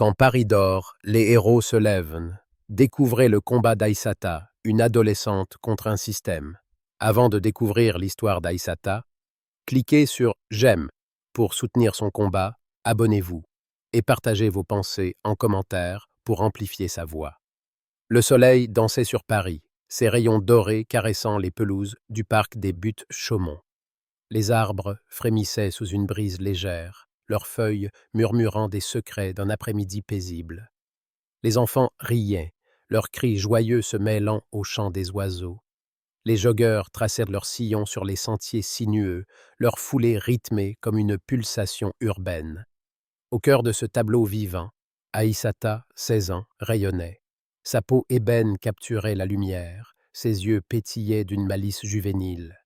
Quand Paris dort, les héros se lèvent. Découvrez le combat d'Aïssata, une adolescente contre un système. Avant de découvrir l'histoire d'Aïssata, cliquez sur J'aime pour soutenir son combat, abonnez-vous et partagez vos pensées en commentaire pour amplifier sa voix. Le soleil dansait sur Paris, ses rayons dorés caressant les pelouses du parc des Buttes-Chaumont. Les arbres frémissaient sous une brise légère, leurs feuilles murmurant des secrets d'un après-midi paisible. Les enfants riaient, leurs cris joyeux se mêlant au chant des oiseaux. Les joggeurs tracèrent leurs sillons sur les sentiers sinueux, leur foulée rythmée comme une pulsation urbaine. Au cœur de ce tableau vivant, Aïssata, 16 ans, rayonnait. Sa peau ébène capturait la lumière, ses yeux pétillaient d'une malice juvénile.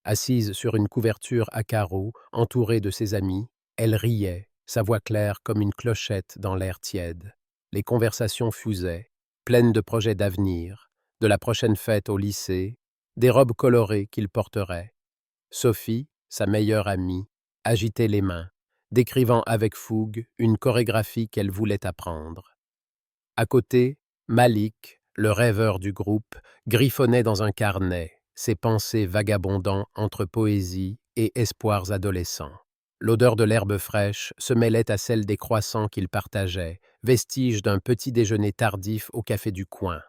Assise sur une couverture à carreaux, entourée de ses amis, elle riait, sa voix claire comme une clochette dans l'air tiède. Les conversations fusaient, pleines de projets d'avenir, de la prochaine fête au lycée, des robes colorées qu'il porterait. Sophie, sa meilleure amie, agitait les mains, décrivant avec fougue une chorégraphie qu'elle voulait apprendre. À côté, Malik, le rêveur du groupe, griffonnait dans un carnet, ses pensées vagabondant entre poésie et espoirs adolescents. L'odeur de l'herbe fraîche se mêlait à celle des croissants qu'ils partageaient, vestige d'un petit déjeuner tardif au café du coin.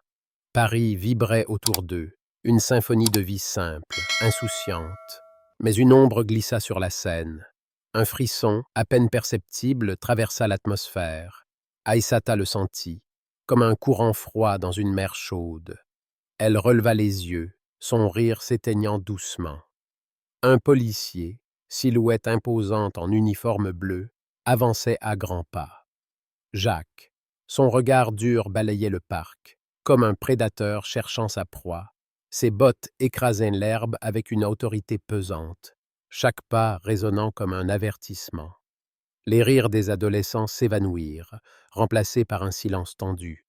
Paris vibrait autour d'eux, une symphonie de vie simple, insouciante. Mais une ombre glissa sur la scène. Un frisson, à peine perceptible, traversa l'atmosphère. Aïssata le sentit, comme un courant froid dans une mer chaude. Elle releva les yeux, son rire s'éteignant doucement. Un policier, silhouette imposante en uniforme bleu, avançait à grands pas. Jacques, son regard dur balayait le parc, comme un prédateur cherchant sa proie. Ses bottes écrasaient l'herbe avec une autorité pesante, chaque pas résonnant comme un avertissement. Les rires des adolescents s'évanouirent, remplacés par un silence tendu.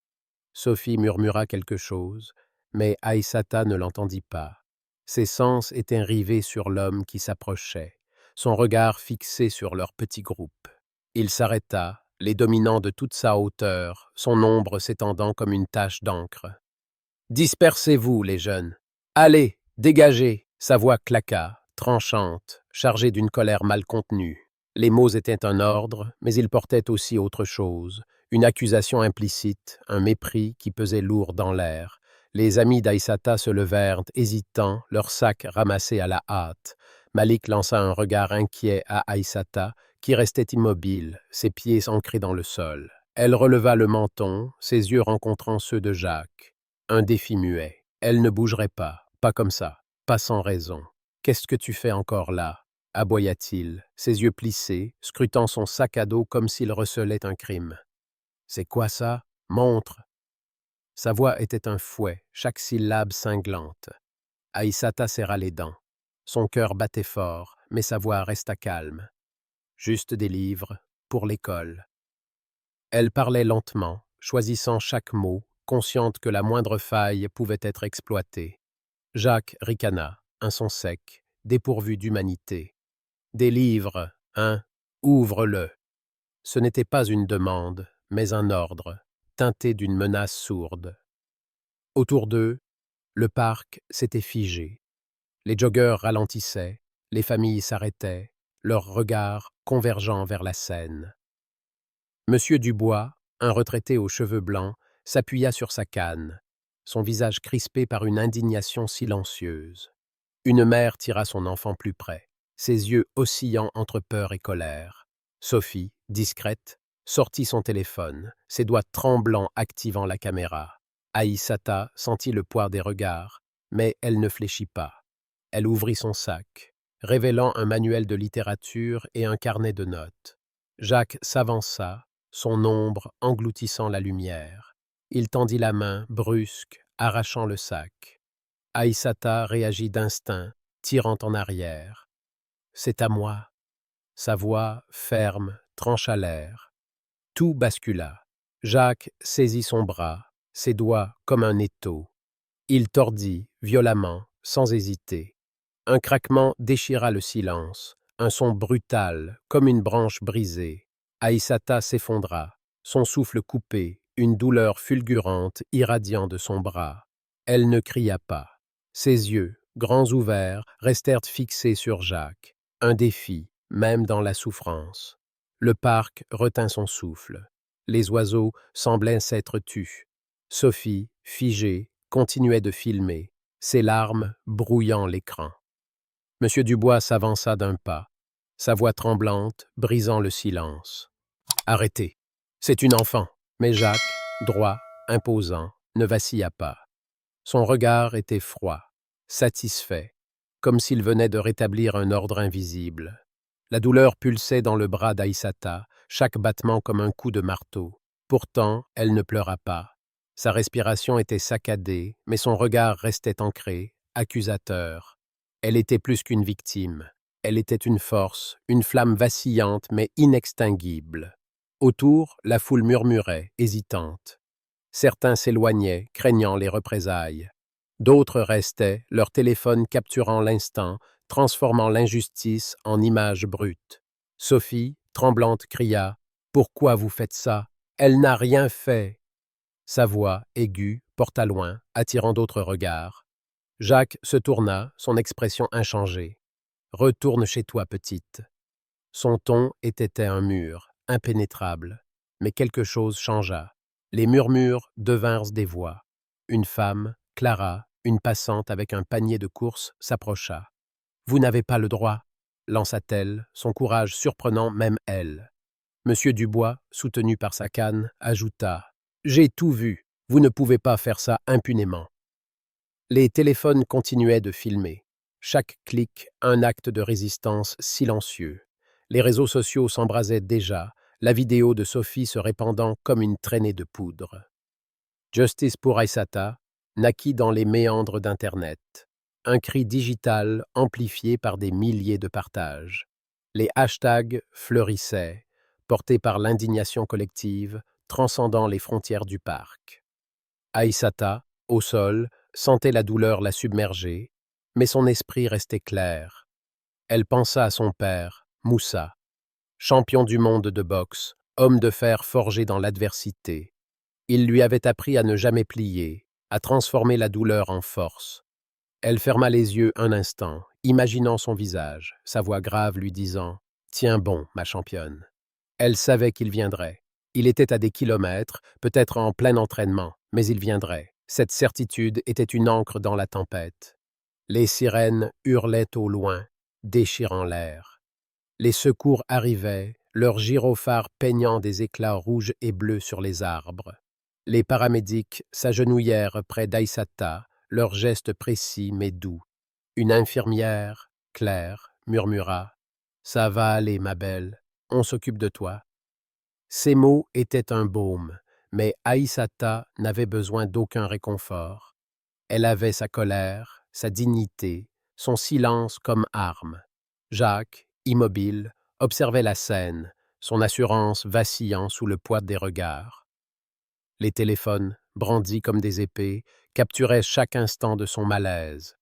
Sophie murmura quelque chose, mais Aïssata ne l'entendit pas. Ses sens étaient rivés sur l'homme qui s'approchait, son regard fixé sur leur petit groupe. Il s'arrêta, les dominant de toute sa hauteur, son ombre s'étendant comme une tache d'encre. « Dispersez-vous, les jeunes. Allez, dégagez !» Sa voix claqua, tranchante, chargée d'une colère mal contenue. Les mots étaient un ordre, mais ils portaient aussi autre chose, une accusation implicite, un mépris qui pesait lourd dans l'air. Les amis d'Aïssata se levèrent, hésitants, leurs sacs ramassés à la hâte. Malik lança un regard inquiet à Aïssata, qui restait immobile, ses pieds ancrés dans le sol. Elle releva le menton, ses yeux rencontrant ceux de Jacques. Un défi muet. Elle ne bougerait pas comme ça, pas sans raison. « Qu'est-ce que tu fais encore là ?» aboya-t-il, ses yeux plissés, scrutant son sac à dos comme s'il recelait un crime. « C'est quoi ça? Montre !» Sa voix était un fouet, chaque syllabe cinglante. Aïssata serra les dents. Son cœur battait fort, mais sa voix resta calme. Juste des livres, pour l'école. Elle parlait lentement, choisissant chaque mot, consciente que la moindre faille pouvait être exploitée. Jacques ricana, un son sec, dépourvu d'humanité. « Des livres, hein? Ouvre-le !» Ce n'était pas une demande, mais un ordre, teinté d'une menace sourde. Autour d'eux, le parc s'était figé. Les joggeurs ralentissaient, les familles s'arrêtaient, leurs regards convergeant vers la Seine. Monsieur Dubois, un retraité aux cheveux blancs, s'appuya sur sa canne, son visage crispé par une indignation silencieuse. Une mère tira son enfant plus près, ses yeux oscillant entre peur et colère. Sophie, discrète, sortit son téléphone, ses doigts tremblants activant la caméra. Aïssata sentit le poids des regards, mais elle ne fléchit pas. Elle ouvrit son sac, révélant un manuel de littérature et un carnet de notes. Jacques s'avança, son ombre engloutissant la lumière. Il tendit la main, brusque, arrachant le sac. Aïssata réagit d'instinct, tirant en arrière. « C'est à moi !» Sa voix, ferme, trancha l'air. Tout bascula. Jacques saisit son bras, ses doigts comme un étau. Il tordit, violemment, sans hésiter. Un craquement déchira le silence, un son brutal, comme une branche brisée. Aïssata s'effondra, son souffle coupé, une douleur fulgurante irradiant de son bras. Elle ne cria pas. Ses yeux, grands ouverts, restèrent fixés sur Jacques. Un défi, même dans la souffrance. Le parc retint son souffle. Les oiseaux semblaient s'être tus. Sophie, figée, continuait de filmer, ses larmes brouillant l'écran. Monsieur Dubois s'avança d'un pas, sa voix tremblante, brisant le silence. « Arrêtez, c'est une enfant. » Mais Jacques, droit, imposant, ne vacilla pas. Son regard était froid, satisfait, comme s'il venait de rétablir un ordre invisible. La douleur pulsait dans le bras d'Aïssata, chaque battement comme un coup de marteau. Pourtant, elle ne pleura pas. Sa respiration était saccadée, mais son regard restait ancré, accusateur. Elle était plus qu'une victime. Elle était une force, une flamme vacillante mais inextinguible. Autour, la foule murmurait, hésitante. Certains s'éloignaient, craignant les représailles. D'autres restaient, leur téléphone capturant l'instant, transformant l'injustice en image brute. Sophie, tremblante, cria « Pourquoi vous faites ça? Elle n'a rien fait !» Sa voix, aiguë, porta loin, attirant d'autres regards. Jacques se tourna, son expression inchangée. « Retourne chez toi, petite. » Son ton était un mur, impénétrable. Mais quelque chose changea. Les murmures devinrent des voix. Une femme, Clara, une passante avec un panier de courses, s'approcha. « Vous n'avez pas le droit !» lança-t-elle, son courage surprenant même elle. Monsieur Dubois, soutenu par sa canne, ajouta « J'ai tout vu, vous ne pouvez pas faire ça impunément. » Les téléphones continuaient de filmer. Chaque clic, un acte de résistance silencieux. Les réseaux sociaux s'embrasaient déjà, la vidéo de Sophie se répandant comme une traînée de poudre. Justice pour Aïssata naquit dans les méandres d'Internet. Un cri digital amplifié par des milliers de partages. Les hashtags fleurissaient, portés par l'indignation collective, transcendant les frontières du parc. Aïssata, au sol, sentait la douleur la submerger, mais son esprit restait clair. Elle pensa à son père, Moussa, champion du monde de boxe, homme de fer forgé dans l'adversité. Il lui avait appris à ne jamais plier, à transformer la douleur en force. Elle ferma les yeux un instant, imaginant son visage, sa voix grave lui disant « Tiens bon, ma championne ». Elle savait qu'il viendrait. Il était à des kilomètres, peut-être en plein entraînement, mais il viendrait. Cette certitude était une ancre dans la tempête. Les sirènes hurlaient au loin, déchirant l'air. Les secours arrivaient, leurs gyrophares peignant des éclats rouges et bleus sur les arbres. Les paramédics s'agenouillèrent près d'Aïssata, leurs gestes précis mais doux. Une infirmière, Claire, murmura « Ça va aller, ma belle, on s'occupe de toi. » Ces mots étaient un baume, mais Aïssata n'avait besoin d'aucun réconfort. Elle avait sa colère, sa dignité, son silence comme arme. Jacques, immobile, observait la scène, son assurance vacillant sous le poids des regards. Les téléphones, brandis comme des épées, capturaient chaque instant de son malaise.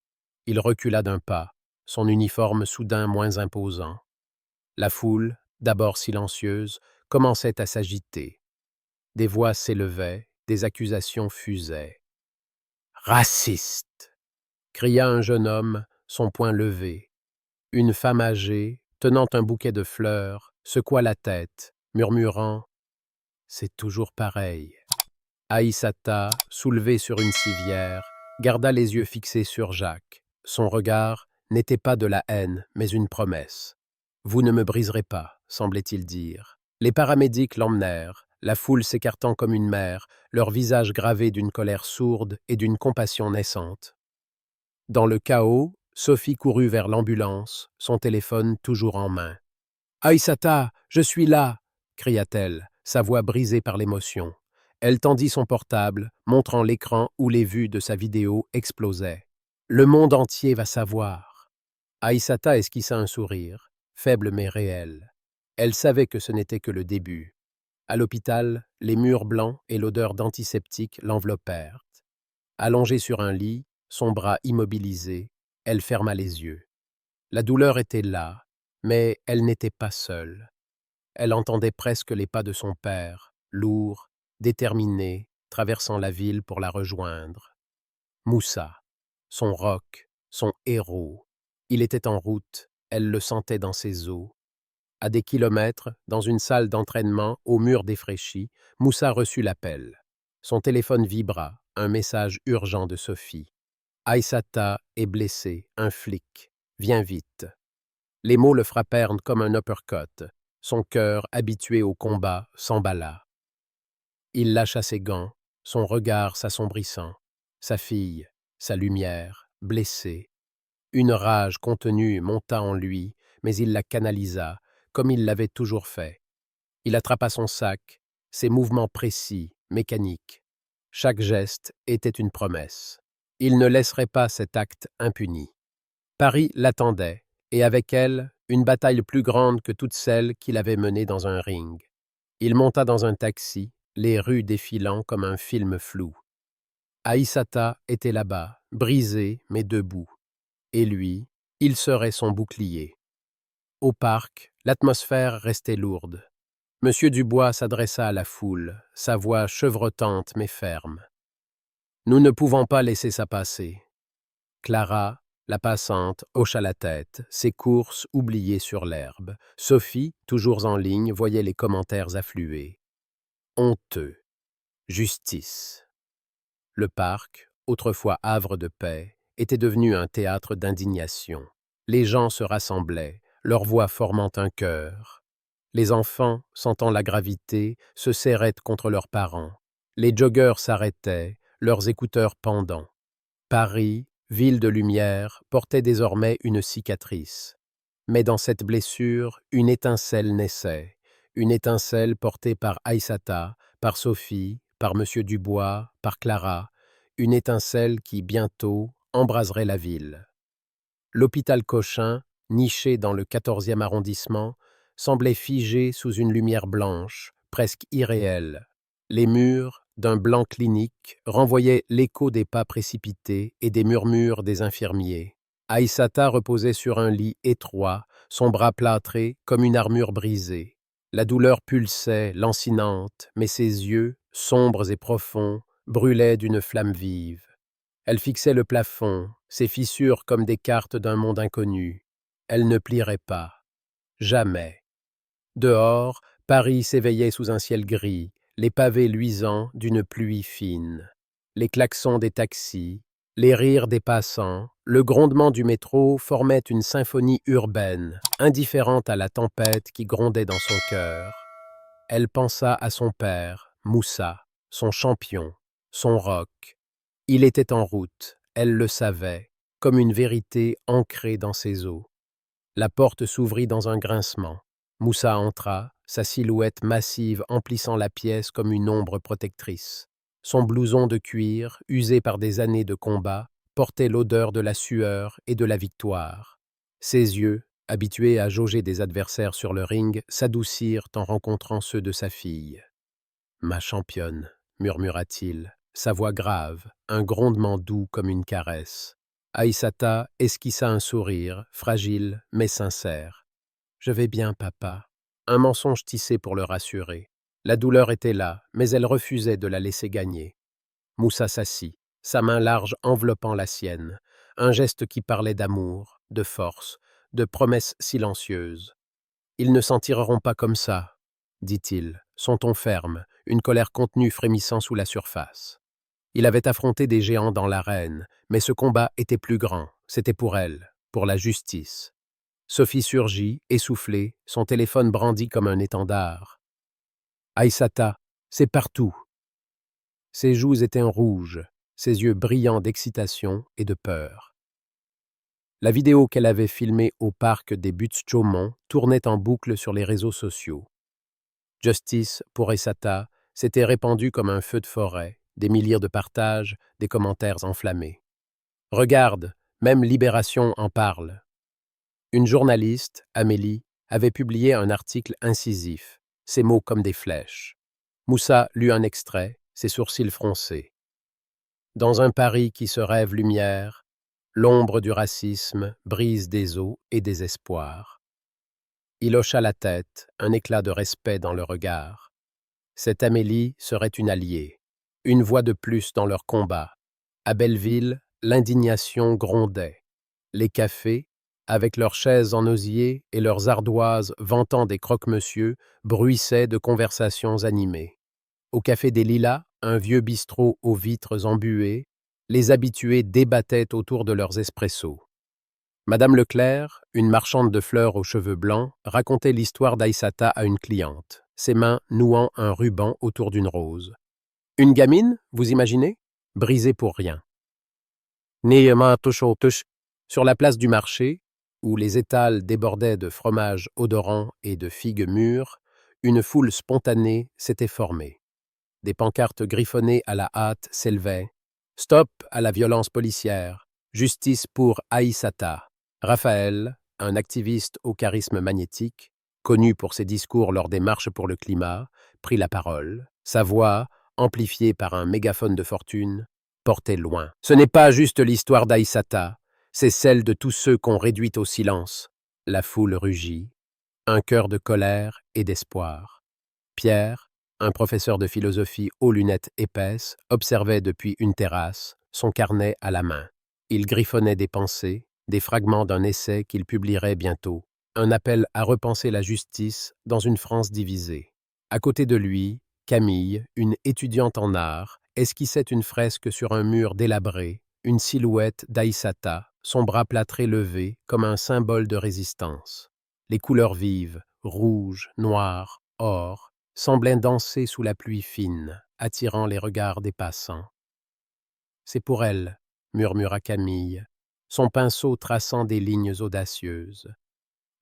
Il recula d'un pas, son uniforme soudain moins imposant. La foule, d'abord silencieuse, commençait à s'agiter. Des voix s'élevaient, des accusations fusaient. « Raciste !» cria un jeune homme, son poing levé. Une femme âgée, tenant un bouquet de fleurs, secoua la tête, murmurant « C'est toujours pareil ». Aïssata, soulevée sur une civière, garda les yeux fixés sur Jacques. Son regard n'était pas de la haine, mais une promesse. « Vous ne me briserez pas », semblait-il dire. Les paramédics l'emmenèrent, la foule s'écartant comme une mer, leur visage gravé d'une colère sourde et d'une compassion naissante. Dans le chaos, Sophie courut vers l'ambulance, son téléphone toujours en main. « Aïssata, je suis là !» cria-t-elle, sa voix brisée par l'émotion. Elle tendit son portable, montrant l'écran où les vues de sa vidéo explosaient. « Le monde entier va savoir !» Aïssata esquissa un sourire, faible mais réel. Elle savait que ce n'était que le début. À l'hôpital, les murs blancs et l'odeur d'antiseptique l'enveloppèrent. Allongée sur un lit, son bras immobilisé, elle ferma les yeux. La douleur était là, mais elle n'était pas seule. Elle entendait presque les pas de son père, lourd, déterminé, traversant la ville pour la rejoindre. Moussa, son roc, son héros. Il était en route, elle le sentait dans ses os. À des kilomètres, dans une salle d'entraînement aux murs défraîchis, Moussa reçut l'appel. Son téléphone vibra, un message urgent de Sophie. Aïssata est blessée, un flic. Viens vite. Les mots le frappèrent comme un uppercut. Son cœur, habitué au combat, s'emballa. Il lâcha ses gants, son regard s'assombrissant. Sa fille, sa lumière, blessée. Une rage contenue monta en lui, mais il la canalisa, comme il l'avait toujours fait. Il attrapa son sac, ses mouvements précis, mécaniques. Chaque geste était une promesse. Il ne laisserait pas cet acte impuni. Paris l'attendait, et avec elle, une bataille plus grande que toutes celles qu'il avait menées dans un ring. Il monta dans un taxi, les rues défilant comme un film flou. Aïssata était là-bas, brisée mais debout. Et lui, il serait son bouclier. Au parc, l'atmosphère restait lourde. Monsieur Dubois s'adressa à la foule, sa voix chevrotante mais ferme. « Nous ne pouvons pas laisser ça passer. » Clara, la passante, hocha la tête, ses courses oubliées sur l'herbe. Sophie, toujours en ligne, voyait les commentaires affluer. Honteux. Justice. Le parc, autrefois havre de paix, était devenu un théâtre d'indignation. Les gens se rassemblaient, leurs voix formant un chœur. Les enfants, sentant la gravité, se serraient contre leurs parents. Les joggeurs s'arrêtaient, leurs écouteurs pendants. Paris, ville de lumière, portait désormais une cicatrice. Mais dans cette blessure, une étincelle naissait. Une étincelle portée par Aïssata, par Sophie, par Monsieur Dubois, par Clara. Une étincelle qui, bientôt, embraserait la ville. L'hôpital Cochin, niché dans le 14e arrondissement, semblait figé sous une lumière blanche, presque irréelle. Les murs, d'un blanc clinique, renvoyaient l'écho des pas précipités et des murmures des infirmiers. Aïssata reposait sur un lit étroit, son bras plâtré comme une armure brisée. La douleur pulsait, lancinante, mais ses yeux, sombres et profonds, brûlaient d'une flamme vive. Elle fixait le plafond, ses fissures comme des cartes d'un monde inconnu. Elle ne plierait pas. Jamais. Dehors, Paris s'éveillait sous un ciel gris, les pavés luisants d'une pluie fine. Les klaxons des taxis, les rires des passants, le grondement du métro formaient une symphonie urbaine, indifférente à la tempête qui grondait dans son cœur. Elle pensa à son père, Moussa, son champion, son roc. Il était en route, elle le savait, comme une vérité ancrée dans ses os. La porte s'ouvrit dans un grincement. Moussa entra, sa silhouette massive emplissant la pièce comme une ombre protectrice. Son blouson de cuir, usé par des années de combat, portait l'odeur de la sueur et de la victoire. Ses yeux, habitués à jauger des adversaires sur le ring, s'adoucirent en rencontrant ceux de sa fille. « Ma championne », murmura-t-il, sa voix grave, un grondement doux comme une caresse. Aïssata esquissa un sourire, fragile mais sincère. « Je vais bien, papa. » Un mensonge tissé pour le rassurer. La douleur était là, mais elle refusait de la laisser gagner. Moussa s'assit, sa main large enveloppant la sienne, un geste qui parlait d'amour, de force, de promesses silencieuses. « Ils ne s'en tireront pas comme ça, » dit-il, son ton ferme, une colère contenue frémissant sous la surface. Il avait affronté des géants dans l'arène, mais ce combat était plus grand, c'était pour elle, pour la justice. Sophie surgit, essoufflée, son téléphone brandi comme un étendard. « Aïssata, c'est partout !» Ses joues étaient rouges, ses yeux brillants d'excitation et de peur. La vidéo qu'elle avait filmée au parc des Buttes-Chaumont tournait en boucle sur les réseaux sociaux. Justice pour Aïssata s'était répandue comme un feu de forêt, des milliers de partages, des commentaires enflammés. « Regarde, même Libération en parle. » Une journaliste, Amélie, avait publié un article incisif, ses mots comme des flèches. Moussa lut un extrait, ses sourcils froncés. « Dans un Paris qui se rêve lumière, l'ombre du racisme brise des os et des espoirs. » Il hocha la tête, un éclat de respect dans le regard. Cette Amélie serait une alliée, une voix de plus dans leur combat. À Belleville, l'indignation grondait. Les cafés, avec leurs chaises en osier et leurs ardoises vantant des croque-monsieur, bruissaient de conversations animées. Au Café des Lilas, un vieux bistrot aux vitres embuées, les habitués débattaient autour de leurs espressos. Madame Leclerc, une marchande de fleurs aux cheveux blancs, racontait l'histoire d'Aïssata à une cliente, ses mains nouant un ruban autour d'une rose. Une gamine, vous imaginez? Brisée pour rien. Sur la place du marché, où les étals débordaient de fromages odorants et de figues mûres, une foule spontanée s'était formée. Des pancartes griffonnées à la hâte s'élevaient. Stop à la violence policière. Justice pour Aïssata. Raphaël, un activiste au charisme magnétique, connu pour ses discours lors des marches pour le climat, prit la parole. Sa voix, amplifiée par un mégaphone de fortune, portait loin. Ce n'est pas juste l'histoire d'Aïssata, c'est celle de tous ceux qu'on réduit au silence. La foule rugit. Un cœur de colère et d'espoir. Pierre, un professeur de philosophie aux lunettes épaisses, observait depuis une terrasse, son carnet à la main. Il griffonnait des pensées, des fragments d'un essai qu'il publierait bientôt, un appel à repenser la justice dans une France divisée. À côté de lui, Camille, une étudiante en art, esquissait une fresque sur un mur délabré, une silhouette d'Aïssata, son bras plâtré levé comme un symbole de résistance. Les couleurs vives, rouge, noir, or, semblaient danser sous la pluie fine, attirant les regards des passants. « C'est pour elle, » murmura Camille, son pinceau traçant des lignes audacieuses.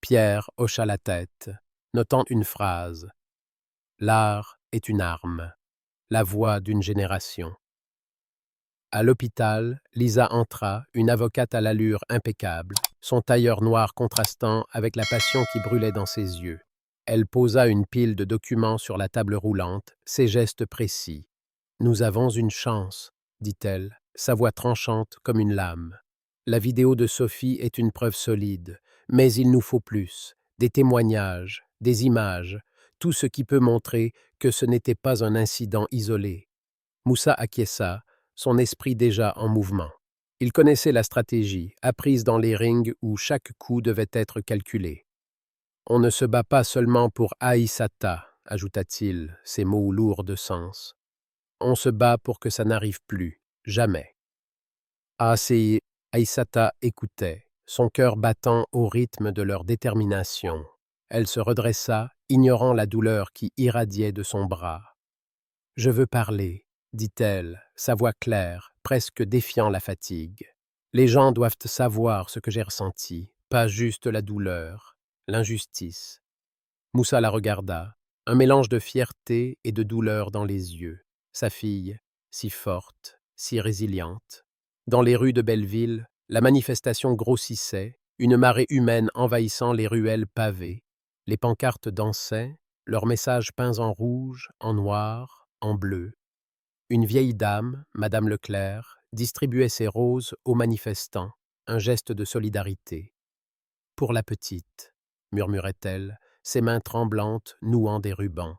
Pierre hocha la tête, notant une phrase. « L'art est une arme, la voix d'une génération. » À l'hôpital, Lisa entra, une avocate à l'allure impeccable, son tailleur noir contrastant avec la passion qui brûlait dans ses yeux. Elle posa une pile de documents sur la table roulante, ses gestes précis. « Nous avons une chance, » dit-elle, sa voix tranchante comme une lame. « La vidéo de Sophie est une preuve solide, mais il nous faut plus, des témoignages, des images, tout ce qui peut montrer que ce n'était pas un incident isolé. » Moussa acquiesça, son esprit déjà en mouvement. Il connaissait la stratégie, apprise dans les rings où chaque coup devait être calculé. « On ne se bat pas seulement pour Aïssata, » ajouta-t-il, ses mots lourds de sens. « On se bat pour que ça n'arrive plus, jamais. » Aïssata écoutait, son cœur battant au rythme de leur détermination. Elle se redressa, ignorant la douleur qui irradiait de son bras. « Je veux parler, » dit-elle, sa voix claire, presque défiant la fatigue. « Les gens doivent savoir ce que j'ai ressenti, pas juste la douleur, l'injustice. » Moussa la regarda, un mélange de fierté et de douleur dans les yeux. Sa fille, si forte, si résiliente. Dans les rues de Belleville, la manifestation grossissait, une marée humaine envahissant les ruelles pavées. Les pancartes dansaient, leurs messages peints en rouge, en noir, en bleu. Une vieille dame, Madame Leclerc, distribuait ses roses aux manifestants, un geste de solidarité. « Pour la petite », murmurait-elle, ses mains tremblantes nouant des rubans.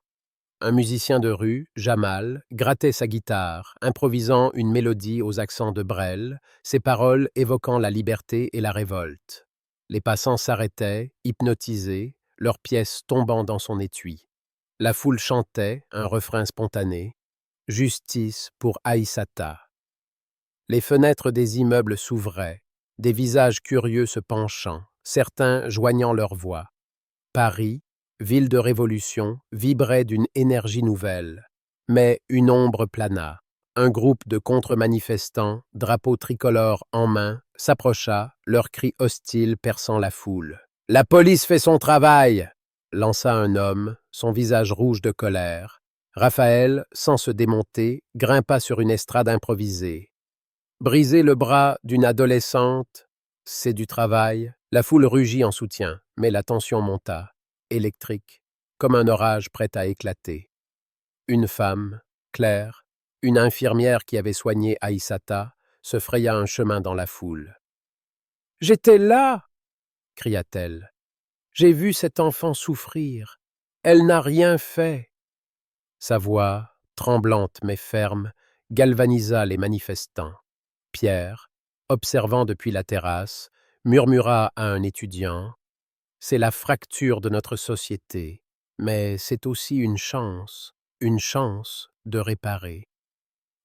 Un musicien de rue, Jamal, grattait sa guitare, improvisant une mélodie aux accents de Brel, ses paroles évoquant la liberté et la révolte. Les passants s'arrêtaient, hypnotisés, leurs pièces tombant dans son étui. La foule chantait, un refrain spontané, « Justice pour Aïssata ». Les fenêtres des immeubles s'ouvraient, des visages curieux se penchant, certains joignant leurs voix. Paris, ville de révolution, vibrait d'une énergie nouvelle. Mais une ombre plana. Un groupe de contre-manifestants, drapeau tricolore en main, s'approcha, leurs cris hostiles perçant la foule. « La police fait son travail !» lança un homme, son visage rouge de colère. Raphaël, sans se démonter, grimpa sur une estrade improvisée. Briser le bras d'une adolescente, c'est du travail. La foule rugit en soutien, mais la tension monta, électrique, comme un orage prêt à éclater. Une femme, Claire, une infirmière qui avait soigné Aïssata, se fraya un chemin dans la foule. « J'étais là !» cria-t-elle. « J'ai vu cette enfant souffrir. Elle n'a rien fait. » Sa voix, tremblante mais ferme, galvanisa les manifestants. Pierre, observant depuis la terrasse, murmura à un étudiant: « C'est la fracture de notre société, mais c'est aussi une chance de réparer. »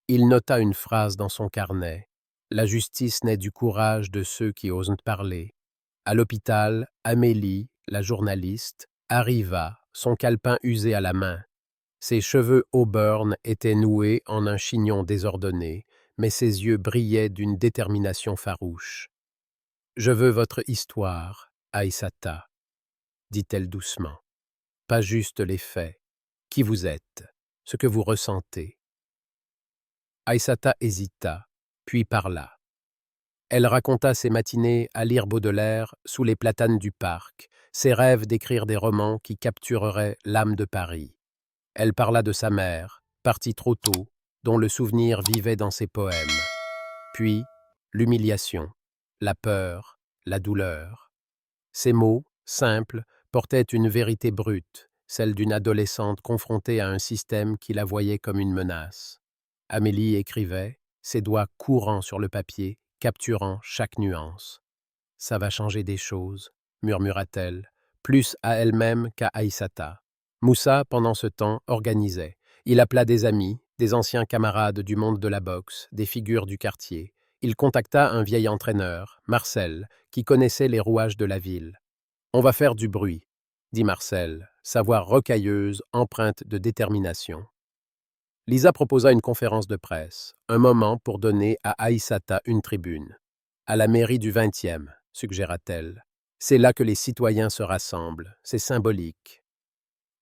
Il nota une phrase dans son carnet: « La justice naît du courage de ceux qui osent parler. » À l'hôpital, Amélie, la journaliste, arriva, son calepin usé à la main. Ses cheveux auburn étaient noués en un chignon désordonné, mais ses yeux brillaient d'une détermination farouche. « Je veux votre histoire, Aïssata, » dit-elle doucement. « Pas juste les faits. Qui vous êtes, ce que vous ressentez. » Aïssata hésita, puis parla. Elle raconta ses matinées à lire Baudelaire sous les platanes du parc, ses rêves d'écrire des romans qui captureraient l'âme de Paris. Elle parla de sa mère, partie trop tôt, dont le souvenir vivait dans ses poèmes. Puis, l'humiliation, la peur, la douleur. Ces mots, simples, portaient une vérité brute, celle d'une adolescente confrontée à un système qui la voyait comme une menace. Amélie écrivait, ses doigts courant sur le papier, capturant chaque nuance. « Ça va changer des choses », murmura-t-elle, plus à elle-même qu'à Aïssata. Moussa, pendant ce temps, organisait. Il appela des amis, des anciens camarades du monde de la boxe, des figures du quartier. Il contacta un vieil entraîneur, Marcel, qui connaissait les rouages de la ville. « On va faire du bruit », dit Marcel, sa voix rocailleuse, empreinte de détermination. Lisa proposa une conférence de presse, un moment pour donner à Aïssata une tribune. « À la mairie du 20e, suggéra-t-elle. C'est là que les citoyens se rassemblent, c'est symbolique. »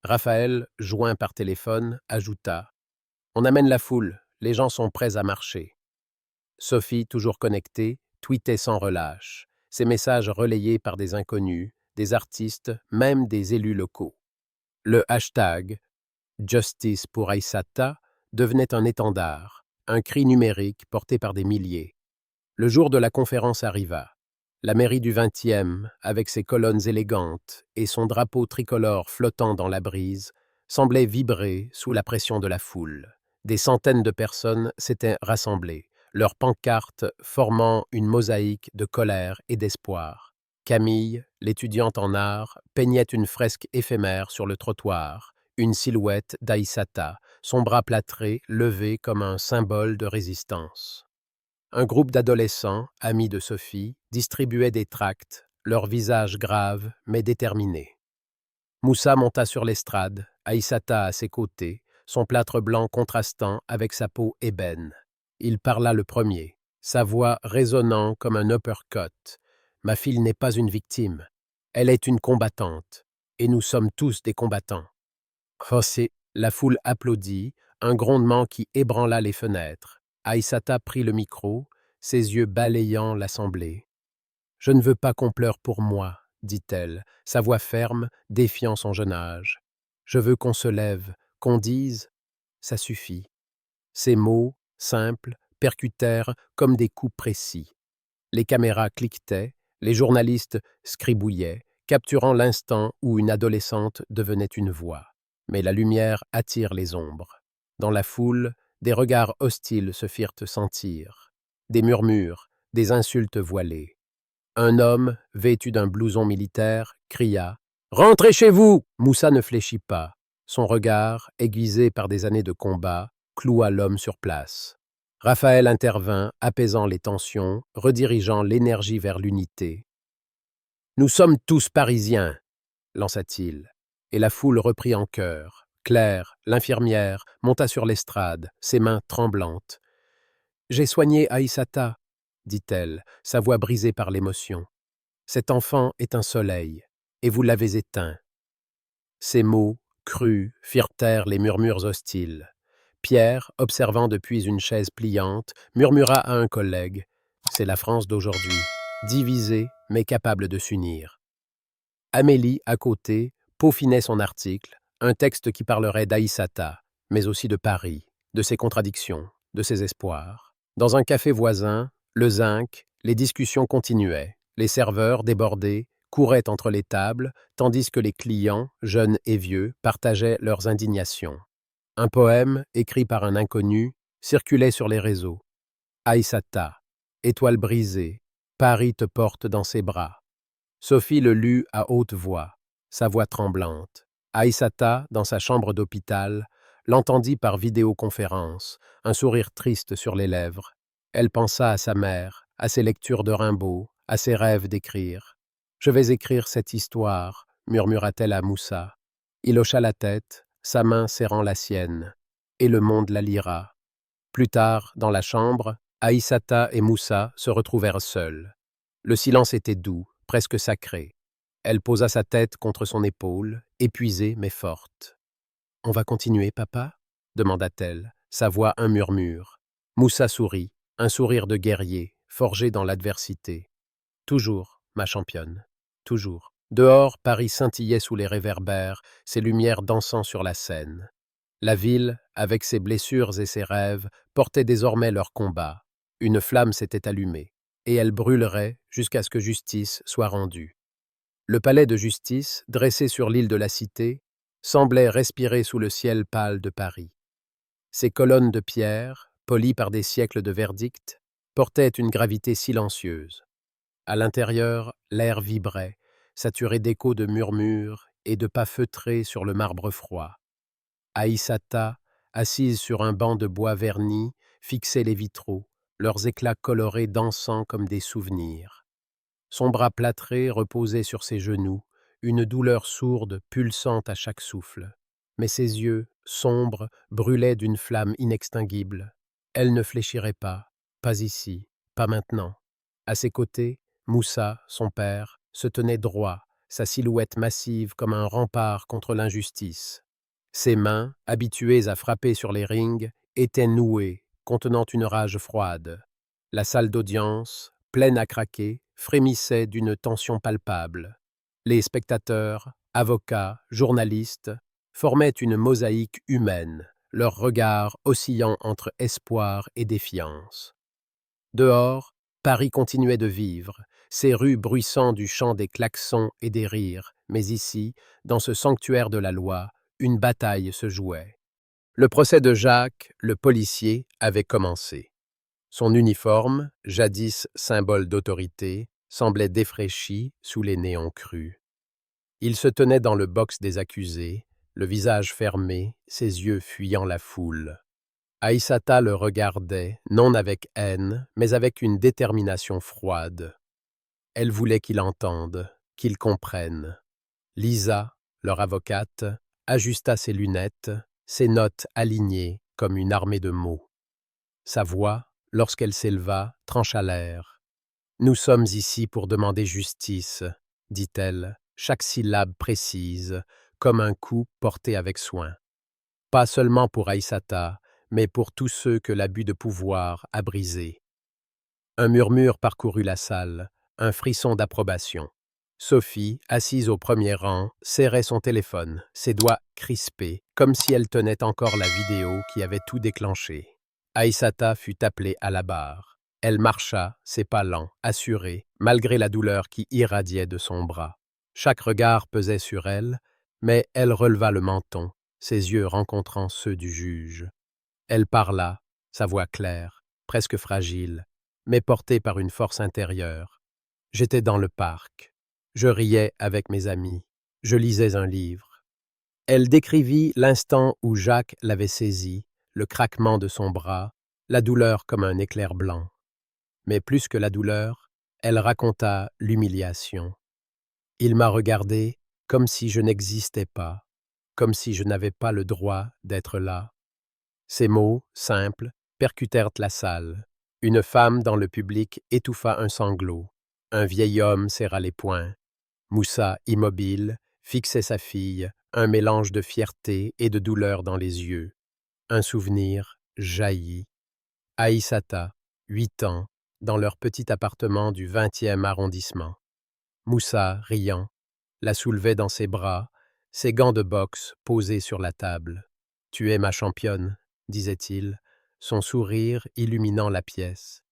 Raphaël, joint par téléphone, ajouta: « On amène la foule, les gens sont prêts à marcher. » Sophie, toujours connectée, tweetait sans relâche, ses messages relayés par des inconnus, des artistes, même des élus locaux. Le hashtag « Justice pour Aïssata » devenait un étendard, un cri numérique porté par des milliers. Le jour de la conférence arriva. La mairie du 20e, avec ses colonnes élégantes et son drapeau tricolore flottant dans la brise, semblait vibrer sous la pression de la foule. Des centaines de personnes s'étaient rassemblées, leurs pancartes formant une mosaïque de colère et d'espoir. Camille, l'étudiante en art, peignait une fresque éphémère sur le trottoir, une silhouette d'Aïssata, son bras plâtré levé comme un symbole de résistance. Un groupe d'adolescents, amis de Sophie, distribuait des tracts, leurs visages graves mais déterminés. Moussa monta sur l'estrade, Aïssata à ses côtés, son plâtre blanc contrastant avec sa peau ébène. Il parla le premier, sa voix résonnant comme un uppercut. « Ma fille n'est pas une victime, elle est une combattante, et nous sommes tous des combattants. » José, la foule applaudit, un grondement qui ébranla les fenêtres. Aïssata prit le micro, ses yeux balayant l'assemblée. « Je ne veux pas qu'on pleure pour moi, » dit-elle, sa voix ferme, défiant son jeune âge. « Je veux qu'on se lève, qu'on dise « ça suffit ». Ces mots, simples, percutèrent comme des coups précis. Les caméras cliquetaient, les journalistes scribouillaient, capturant l'instant où une adolescente devenait une voix. Mais la lumière attire les ombres. Dans la foule, des regards hostiles se firent sentir. Des murmures, des insultes voilées. Un homme, vêtu d'un blouson militaire, cria « Rentrez chez vous !» Moussa ne fléchit pas. Son regard, aiguisé par des années de combat, cloua l'homme sur place. Raphaël intervint, apaisant les tensions, redirigeant l'énergie vers l'unité. « Nous sommes tous Parisiens !» lança-t-il. Et la foule reprit en chœur. Claire, l'infirmière, monta sur l'estrade, ses mains tremblantes. « J'ai soigné Aïssata, » dit-elle, sa voix brisée par l'émotion. « Cet enfant est un soleil, et vous l'avez éteint. » Ces mots, crus, firent taire les murmures hostiles. Pierre, observant depuis une chaise pliante, murmura à un collègue: « C'est la France d'aujourd'hui, divisée mais capable de s'unir. » Amélie, à côté, peaufinait son article, un texte qui parlerait d'Aïssata, mais aussi de Paris, de ses contradictions, de ses espoirs. Dans un café voisin, le Zinc, les discussions continuaient. Les serveurs, débordés, couraient entre les tables, tandis que les clients, jeunes et vieux, partageaient leurs indignations. Un poème, écrit par un inconnu, circulait sur les réseaux. Aïssata, étoile brisée, Paris te porte dans ses bras. Sophie le lut à haute voix, sa voix tremblante. Aïssata, dans sa chambre d'hôpital, l'entendit par vidéoconférence, un sourire triste sur les lèvres. Elle pensa à sa mère, à ses lectures de Rimbaud, à ses rêves d'écrire. « Je vais écrire cette histoire », murmura-t-elle à Moussa. Il hocha la tête, sa main serrant la sienne, et le monde la lira. Plus tard, dans la chambre, Aïssata et Moussa se retrouvèrent seuls. Le silence était doux, presque sacré. Elle posa sa tête contre son épaule, épuisée mais forte. « On va continuer, papa » demanda-t-elle, sa voix un murmure. Moussa sourit, un sourire de guerrier, forgé dans l'adversité. « Toujours, ma championne, toujours. » Dehors, Paris scintillait sous les réverbères, ses lumières dansant sur la Seine. La ville, avec ses blessures et ses rêves, portait désormais leur combat. Une flamme s'était allumée, et elle brûlerait jusqu'à ce que justice soit rendue. Le palais de justice, dressé sur l'île de la Cité, semblait respirer sous le ciel pâle de Paris. Ses colonnes de pierre, polies par des siècles de verdicts, portaient une gravité silencieuse. À l'intérieur, l'air vibrait, saturé d'échos de murmures et de pas feutrés sur le marbre froid. Aïssata, assise sur un banc de bois verni, fixait les vitraux, leurs éclats colorés dansant comme des souvenirs. Son bras plâtré reposait sur ses genoux, une douleur sourde pulsant à chaque souffle. Mais ses yeux, sombres, brûlaient d'une flamme inextinguible. Elle ne fléchirait pas ici, pas maintenant. À ses côtés, Moussa, son père, se tenait droit, sa silhouette massive comme un rempart contre l'injustice. Ses mains, habituées à frapper sur les rings, étaient nouées, contenant une rage froide. La salle d'audience, pleine à craquer, frémissait d'une tension palpable. Les spectateurs, avocats, journalistes, formaient une mosaïque humaine, leurs regards oscillant entre espoir et défiance. Dehors, Paris continuait de vivre, ses rues bruissant du chant des klaxons et des rires, mais ici, dans ce sanctuaire de la loi, une bataille se jouait. Le procès de Jacques, le policier, avait commencé. Son uniforme, jadis symbole d'autorité, semblait défraîchi sous les néons crus. Il se tenait dans le box des accusés, le visage fermé, ses yeux fuyant la foule. Aïssata le regardait, non avec haine, mais avec une détermination froide. Elle voulait qu'il entende, qu'il comprenne. Lisa, leur avocate, ajusta ses lunettes, ses notes alignées comme une armée de mots. Sa voix, lorsqu'elle s'éleva, trancha l'air. « Nous sommes ici pour demander justice, » dit-elle, chaque syllabe précise, comme un coup porté avec soin. Pas seulement pour Aïssata, mais pour tous ceux que l'abus de pouvoir a brisés. Un murmure parcourut la salle, un frisson d'approbation. Sophie, assise au premier rang, serrait son téléphone, ses doigts crispés, comme si elle tenait encore la vidéo qui avait tout déclenché. Aïssata fut appelée à la barre. Elle marcha, ses pas lents, assurée, malgré la douleur qui irradiait de son bras. Chaque regard pesait sur elle, mais elle releva le menton, ses yeux rencontrant ceux du juge. Elle parla, sa voix claire, presque fragile, mais portée par une force intérieure. J'étais dans le parc. Je riais avec mes amis. Je lisais un livre. Elle décrivit l'instant où Jacques l'avait saisie, le craquement de son bras, la douleur comme un éclair blanc. Mais plus que la douleur, elle raconta l'humiliation. Il m'a regardé comme si je n'existais pas, comme si je n'avais pas le droit d'être là. Ces mots, simples, percutèrent la salle. Une femme dans le public étouffa un sanglot. Un vieil homme serra les poings. Moussa, immobile, fixait sa fille, un mélange de fierté et de douleur dans les yeux. Un souvenir jaillit. Aïssata, 8 ans, dans leur petit appartement du 20e arrondissement. Moussa, riant, la soulevait dans ses bras, ses gants de boxe posés sur la table. « Tu es ma championne », disait-il, son sourire illuminant la pièce.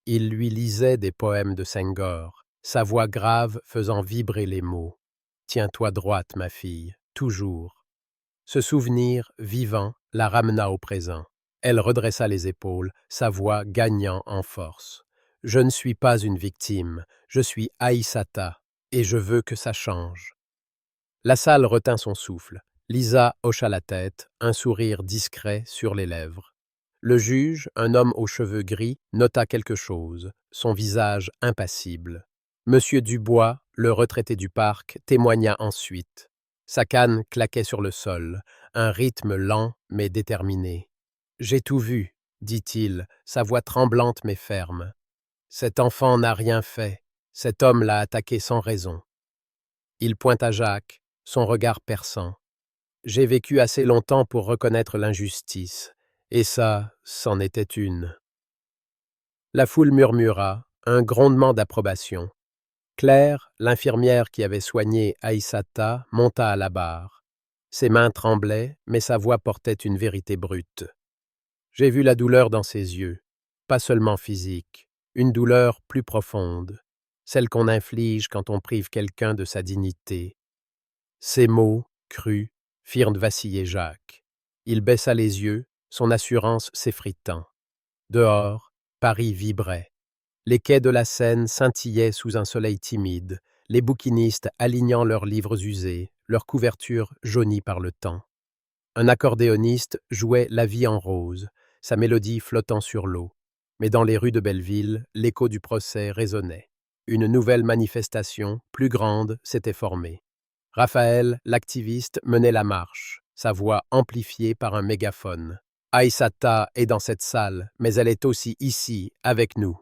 Il lui lisait des poèmes de Senghor, sa voix grave faisant vibrer les mots. « Tiens-toi droite, ma fille, toujours. » Ce souvenir, vivant, la ramena au présent. Elle redressa les épaules, sa voix gagnant en force. Je ne suis pas une victime, je suis Aïssata, et je veux que ça change. La salle retint son souffle. Lisa hocha la tête, un sourire discret sur les lèvres. Le juge, un homme aux cheveux gris, nota quelque chose, son visage impassible. Monsieur Dubois, le retraité du parc, témoigna ensuite. Sa canne claquait sur le sol, un rythme lent mais déterminé. « J'ai tout vu, dit-il, sa voix tremblante mais ferme. Cet enfant n'a rien fait, cet homme l'a attaqué sans raison. » Il pointa Jacques, son regard perçant. « J'ai vécu assez longtemps pour reconnaître l'injustice, et ça, c'en était une. » La foule murmura, un grondement d'approbation. Claire, l'infirmière qui avait soigné Aïssata, monta à la barre. Ses mains tremblaient, mais sa voix portait une vérité brute. J'ai vu la douleur dans ses yeux, pas seulement physique, une douleur plus profonde, celle qu'on inflige quand on prive quelqu'un de sa dignité. Ces mots, crus, firent vaciller Jacques. Il baissa les yeux, son assurance s'effritant. Dehors, Paris vibrait. Les quais de la Seine scintillaient sous un soleil timide, les bouquinistes alignant leurs livres usés, leurs couvertures jaunies par le temps. Un accordéoniste jouait La vie en rose, sa mélodie flottant sur l'eau. Mais dans les rues de Belleville, l'écho du procès résonnait. Une nouvelle manifestation, plus grande, s'était formée. Raphaël, l'activiste, menait la marche, sa voix amplifiée par un mégaphone. Aïssata est dans cette salle, mais elle est aussi ici, avec nous.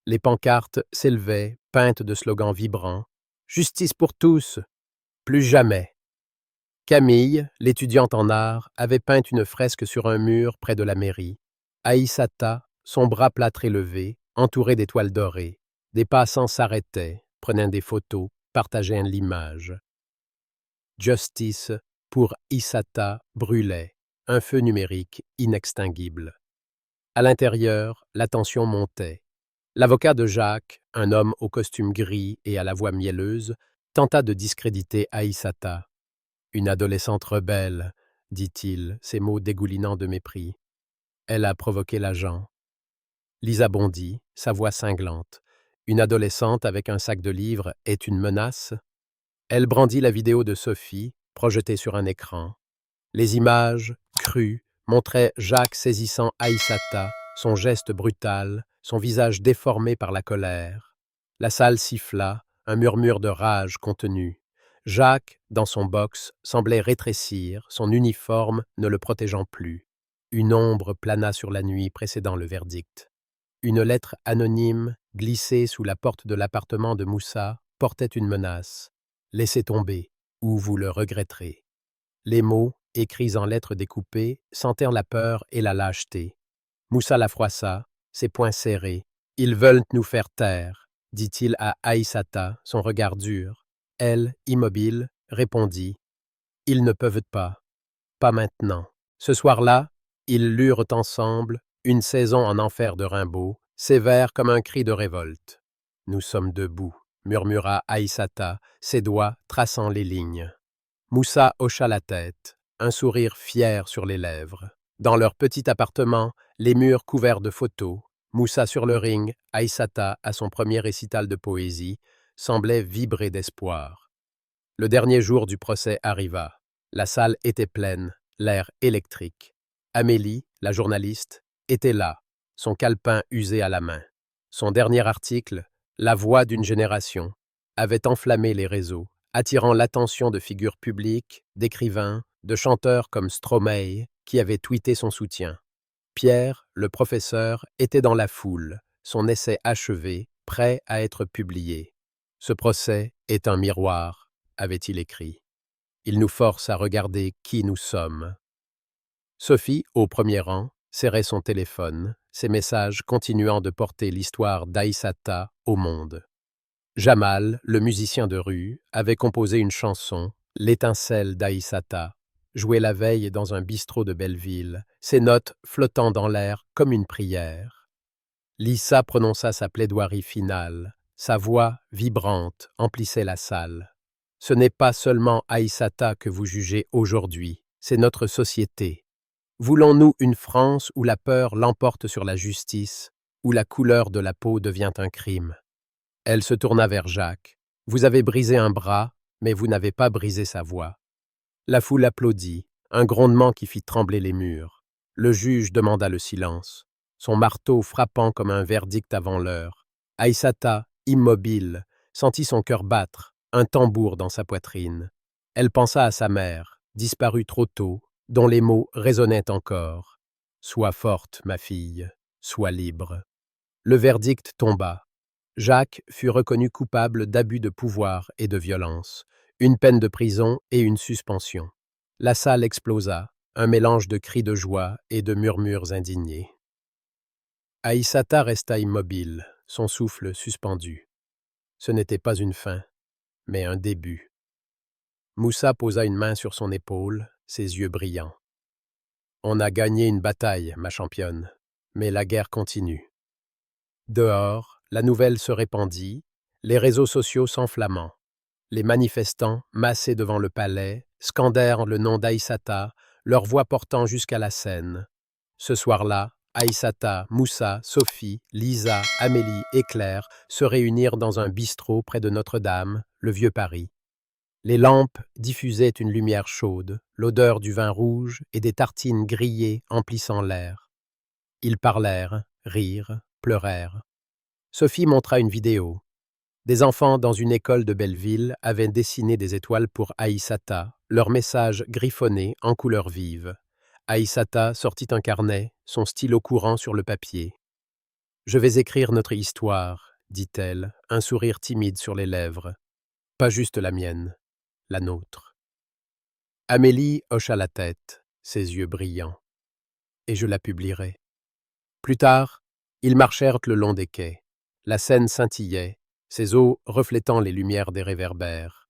Les pancartes s'élevaient, peintes de slogans vibrants. Justice pour tous, plus jamais. Camille, l'étudiante en art, avait peint une fresque sur un mur près de la mairie. Aïssata, son bras plâtré levé, entouré d'étoiles dorées. Des passants s'arrêtaient, prenaient des photos, partageaient l'image. Justice pour Aïssata brûlait, un feu numérique inextinguible. À l'intérieur, la tension montait. L'avocat de Jacques, un homme au costume gris et à la voix mielleuse, tenta de discréditer Aïssata. « Une adolescente rebelle, dit-il, ses mots dégoulinant de mépris. Elle a provoqué l'agent. » Lisa bondit, sa voix cinglante. « Une adolescente avec un sac de livres est une menace ?» Elle brandit la vidéo de Sophie, projetée sur un écran. Les images, crues, montraient Jacques saisissant Aïssata, son geste brutal, son visage déformé par la colère. La salle siffla, un murmure de rage contenu. Jacques, dans son box, semblait rétrécir, son uniforme ne le protégeant plus. Une ombre plana sur la nuit précédant le verdict. Une lettre anonyme, glissée sous la porte de l'appartement de Moussa, portait une menace. « Laissez tomber, ou vous le regretterez. » Les mots, écrits en lettres découpées, sentèrent la peur et la lâcheté. Moussa la froissa, ses poings serrés. « Ils veulent nous faire taire, » dit-il à Aïssata, son regard dur. Elle, immobile, répondit « Ils ne peuvent pas, pas maintenant. » Ce soir-là, ils lurent ensemble Une saison en enfer de Rimbaud, sévère comme un cri de révolte. « Nous sommes debout », murmura Aïssata, ses doigts traçant les lignes. Moussa hocha la tête, un sourire fier sur les lèvres. Dans leur petit appartement, les murs couverts de photos, Moussa sur le ring, Aïssata à son premier récital de poésie, semblaient vibrer d'espoir. Le dernier jour du procès arriva. La salle était pleine, l'air électrique. Amélie, la journaliste, était là, son calepin usé à la main. Son dernier article, La voix d'une génération, avait enflammé les réseaux, attirant l'attention de figures publiques, d'écrivains, de chanteurs comme Stromae, qui avaient tweeté son soutien. Pierre, le professeur, était dans la foule, son essai achevé, prêt à être publié. « Ce procès est un miroir », avait-il écrit. « Il nous force à regarder qui nous sommes. » Sophie, au premier rang, serrait son téléphone, ses messages continuant de porter l'histoire d'Aïssata au monde. Jamal, le musicien de rue, avait composé une chanson, L'étincelle d'Aïssata, jouée la veille dans un bistrot de Belleville, ses notes flottant dans l'air comme une prière. Lisa prononça sa plaidoirie finale. Sa voix, vibrante, emplissait la salle. « Ce n'est pas seulement Aïssata que vous jugez aujourd'hui, c'est notre société. Voulons-nous une France où la peur l'emporte sur la justice, où la couleur de la peau devient un crime? Elle se tourna vers Jacques. Vous avez brisé un bras, mais vous n'avez pas brisé sa voix. La foule applaudit, un grondement qui fit trembler les murs. Le juge demanda le silence, son marteau frappant comme un verdict avant l'heure. Aïssata, immobile, sentit son cœur battre, un tambour dans sa poitrine. Elle pensa à sa mère, disparue trop tôt, dont les mots résonnaient encore. « Sois forte, ma fille, sois libre. » Le verdict tomba. Jacques fut reconnu coupable d'abus de pouvoir et de violence, une peine de prison et une suspension. La salle explosa, un mélange de cris de joie et de murmures indignés. Aïssata resta immobile, son souffle suspendu. Ce n'était pas une fin, mais un début. Moussa posa une main sur son épaule, ses yeux brillants. « On a gagné une bataille, ma championne, mais la guerre continue. » Dehors, la nouvelle se répandit, les réseaux sociaux s'enflammant. Les manifestants, massés devant le palais, scandèrent le nom d'Aïssata, leur voix portant jusqu'à la scène. Ce soir-là, Aïssata, Moussa, Sophie, Lisa, Amélie et Claire se réunirent dans un bistrot près de Notre-Dame, le Vieux Paris. Les lampes diffusaient une lumière chaude, l'odeur du vin rouge et des tartines grillées emplissant l'air. Ils parlèrent, rirent, pleurèrent. Sophie montra une vidéo. Des enfants dans une école de Belleville avaient dessiné des étoiles pour Aïssata, leur message griffonné en couleurs vives. Aïssata sortit un carnet, son stylo courant sur le papier. « Je vais écrire notre histoire, » dit-elle, un sourire timide sur les lèvres. « Pas juste la mienne, la nôtre. » Amélie hocha la tête, ses yeux brillants. « Et je la publierai. » Plus tard, ils marchèrent le long des quais. La Seine scintillait, ses eaux reflétant les lumières des réverbères.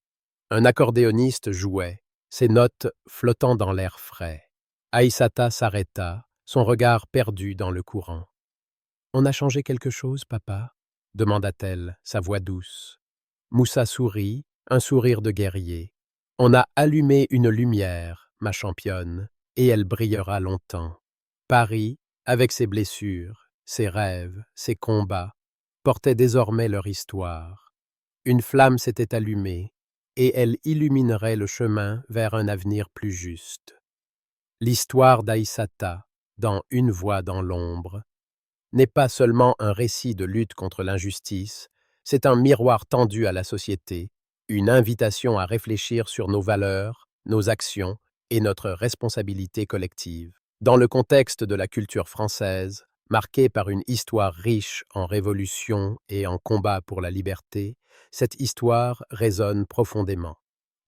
Un accordéoniste jouait, ses notes flottant dans l'air frais. Aïssata s'arrêta, son regard perdu dans le courant. « On a changé quelque chose, papa ?» demanda-t-elle, sa voix douce. Moussa sourit, un sourire de guerrier. « On a allumé une lumière, ma championne, et elle brillera longtemps. » Paris, avec ses blessures, ses rêves, ses combats, portait désormais leur histoire. Une flamme s'était allumée, et elle illuminerait le chemin vers un avenir plus juste. L'histoire d'Aïssata, dans Une voix dans l'ombre, n'est pas seulement un récit de lutte contre l'injustice, c'est un miroir tendu à la société, une invitation à réfléchir sur nos valeurs, nos actions et notre responsabilité collective. Dans le contexte de la culture française, marquée par une histoire riche en révolutions et en combats pour la liberté, cette histoire résonne profondément.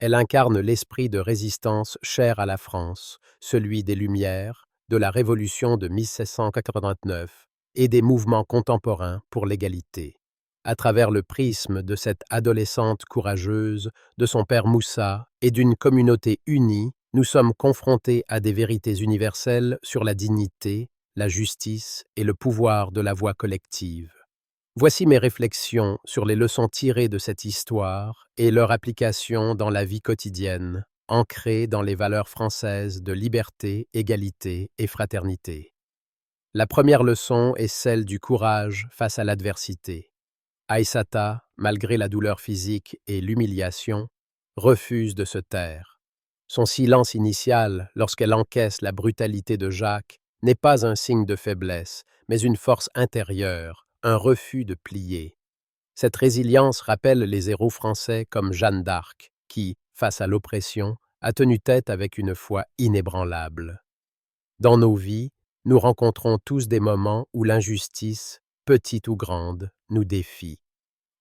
Elle incarne l'esprit de résistance cher à la France, celui des Lumières, de la Révolution de 1789 et des mouvements contemporains pour l'égalité. À travers le prisme de cette adolescente courageuse, de son père Moussa et d'une communauté unie, nous sommes confrontés à des vérités universelles sur la dignité, la justice et le pouvoir de la voix collective. Voici mes réflexions sur les leçons tirées de cette histoire et leur application dans la vie quotidienne, ancrée dans les valeurs françaises de liberté, égalité et fraternité. La première leçon est celle du courage face à l'adversité. Aïssata, malgré la douleur physique et l'humiliation, refuse de se taire. Son silence initial, lorsqu'elle encaisse la brutalité de Jacques, n'est pas un signe de faiblesse, mais une force intérieure, un refus de plier. Cette résilience rappelle les héros français comme Jeanne d'Arc, qui, face à l'oppression, a tenu tête avec une foi inébranlable. Dans nos vies, nous rencontrons tous des moments où l'injustice, petite ou grande, nous défie.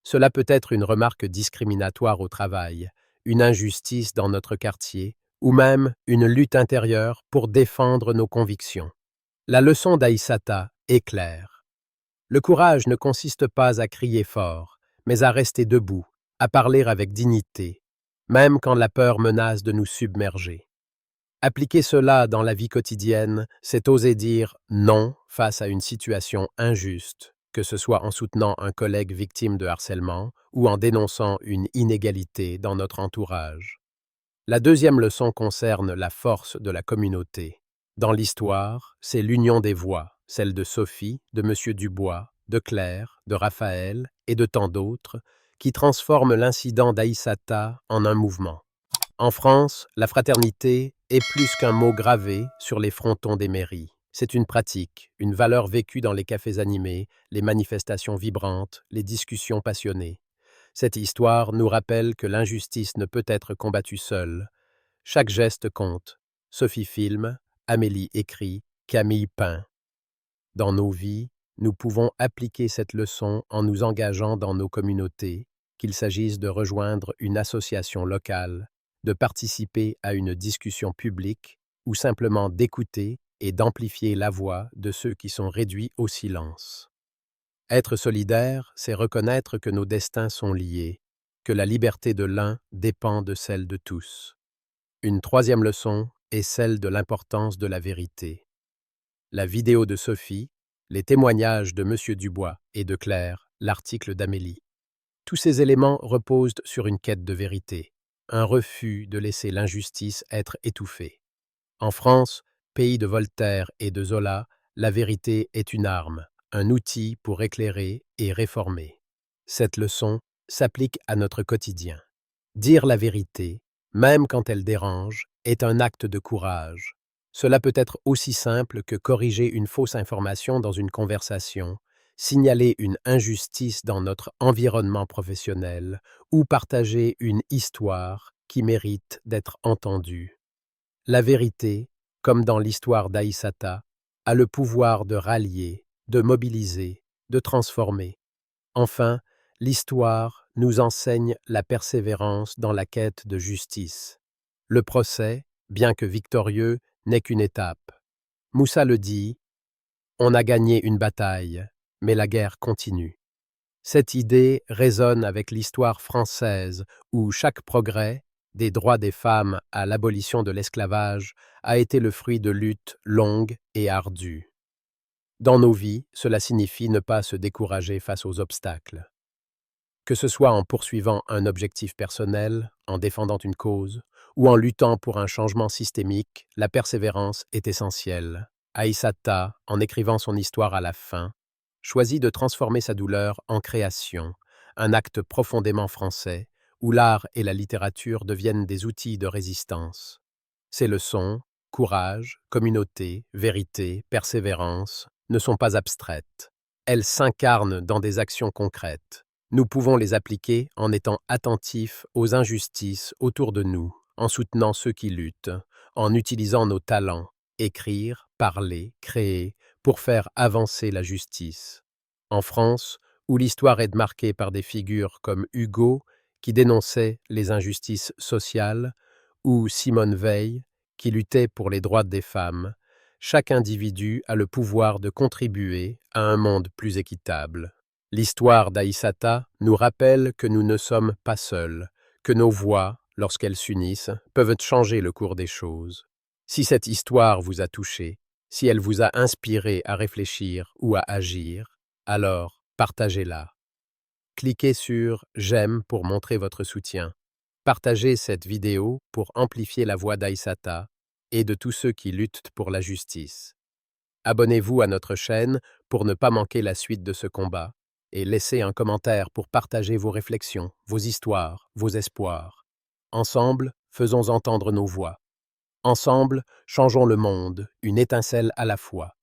Cela peut être une remarque discriminatoire au travail, une injustice dans notre quartier, ou même une lutte intérieure pour défendre nos convictions. La leçon d'Aïssata est claire. Le courage ne consiste pas à crier fort, mais à rester debout, à parler avec dignité, même quand la peur menace de nous submerger. Appliquer cela dans la vie quotidienne, c'est oser dire non face à une situation injuste, que ce soit en soutenant un collègue victime de harcèlement ou en dénonçant une inégalité dans notre entourage. La deuxième leçon concerne la force de la communauté. Dans l'histoire, c'est l'union des voix, celle de Sophie, de M. Dubois, de Claire, de Raphaël et de tant d'autres, qui transforme l'incident d'Aïssata en un mouvement. En France, la fraternité est plus qu'un mot gravé sur les frontons des mairies. C'est une pratique, une valeur vécue dans les cafés animés, les manifestations vibrantes, les discussions passionnées. Cette histoire nous rappelle que l'injustice ne peut être combattue seule. Chaque geste compte. Sophie filme, Amélie écrit, Camille peint. Dans nos vies, nous pouvons appliquer cette leçon en nous engageant dans nos communautés, qu'il s'agisse de rejoindre une association locale, de participer à une discussion publique ou simplement d'écouter et d'amplifier la voix de ceux qui sont réduits au silence. Être solidaire, c'est reconnaître que nos destins sont liés, que la liberté de l'un dépend de celle de tous. Une troisième leçon est celle de l'importance de la vérité. La vidéo de Sophie, les témoignages de M. Dubois et de Claire, l'article d'Amélie. Tous ces éléments reposent sur une quête de vérité, un refus de laisser l'injustice être étouffée. En France, pays de Voltaire et de Zola, la vérité est une arme, un outil pour éclairer et réformer. Cette leçon s'applique à notre quotidien. Dire la vérité, même quand elle dérange, est un acte de courage. Cela peut être aussi simple que corriger une fausse information dans une conversation, signaler une injustice dans notre environnement professionnel ou partager une histoire qui mérite d'être entendue. La vérité, comme dans l'histoire d'Aïssata, a le pouvoir de rallier, de mobiliser, de transformer. Enfin, l'histoire nous enseigne la persévérance dans la quête de justice. Le procès, bien que victorieux, n'est qu'une étape. Moussa le dit, « On a gagné une bataille, mais la guerre continue. » Cette idée résonne avec l'histoire française où chaque progrès, des droits des femmes à l'abolition de l'esclavage, a été le fruit de luttes longues et ardues. Dans nos vies, cela signifie ne pas se décourager face aux obstacles. Que ce soit en poursuivant un objectif personnel, en défendant une cause, ou en luttant pour un changement systémique, la persévérance est essentielle. Aïssata, en écrivant son histoire à la fin, choisit de transformer sa douleur en création, un acte profondément français, où l'art et la littérature deviennent des outils de résistance. Ces leçons, courage, communauté, vérité, persévérance, ne sont pas abstraites. Elles s'incarnent dans des actions concrètes. Nous pouvons les appliquer en étant attentifs aux injustices autour de nous, en soutenant ceux qui luttent, en utilisant nos talents, écrire, parler, créer, pour faire avancer la justice. En France, où l'histoire est marquée par des figures comme Hugo, qui dénonçait les injustices sociales, ou Simone Veil, qui luttait pour les droits des femmes, chaque individu a le pouvoir de contribuer à un monde plus équitable. L'histoire d'Aïssata nous rappelle que nous ne sommes pas seuls, que nos voix, lorsqu'elles s'unissent, peuvent changer le cours des choses. Si cette histoire vous a touché, si elle vous a inspiré à réfléchir ou à agir, alors partagez-la. Cliquez sur « J'aime » pour montrer votre soutien. Partagez cette vidéo pour amplifier la voix d'Aïssata et de tous ceux qui luttent pour la justice. Abonnez-vous à notre chaîne pour ne pas manquer la suite de ce combat et laissez un commentaire pour partager vos réflexions, vos histoires, vos espoirs. Ensemble, faisons entendre nos voix. Ensemble, changeons le monde, une étincelle à la fois.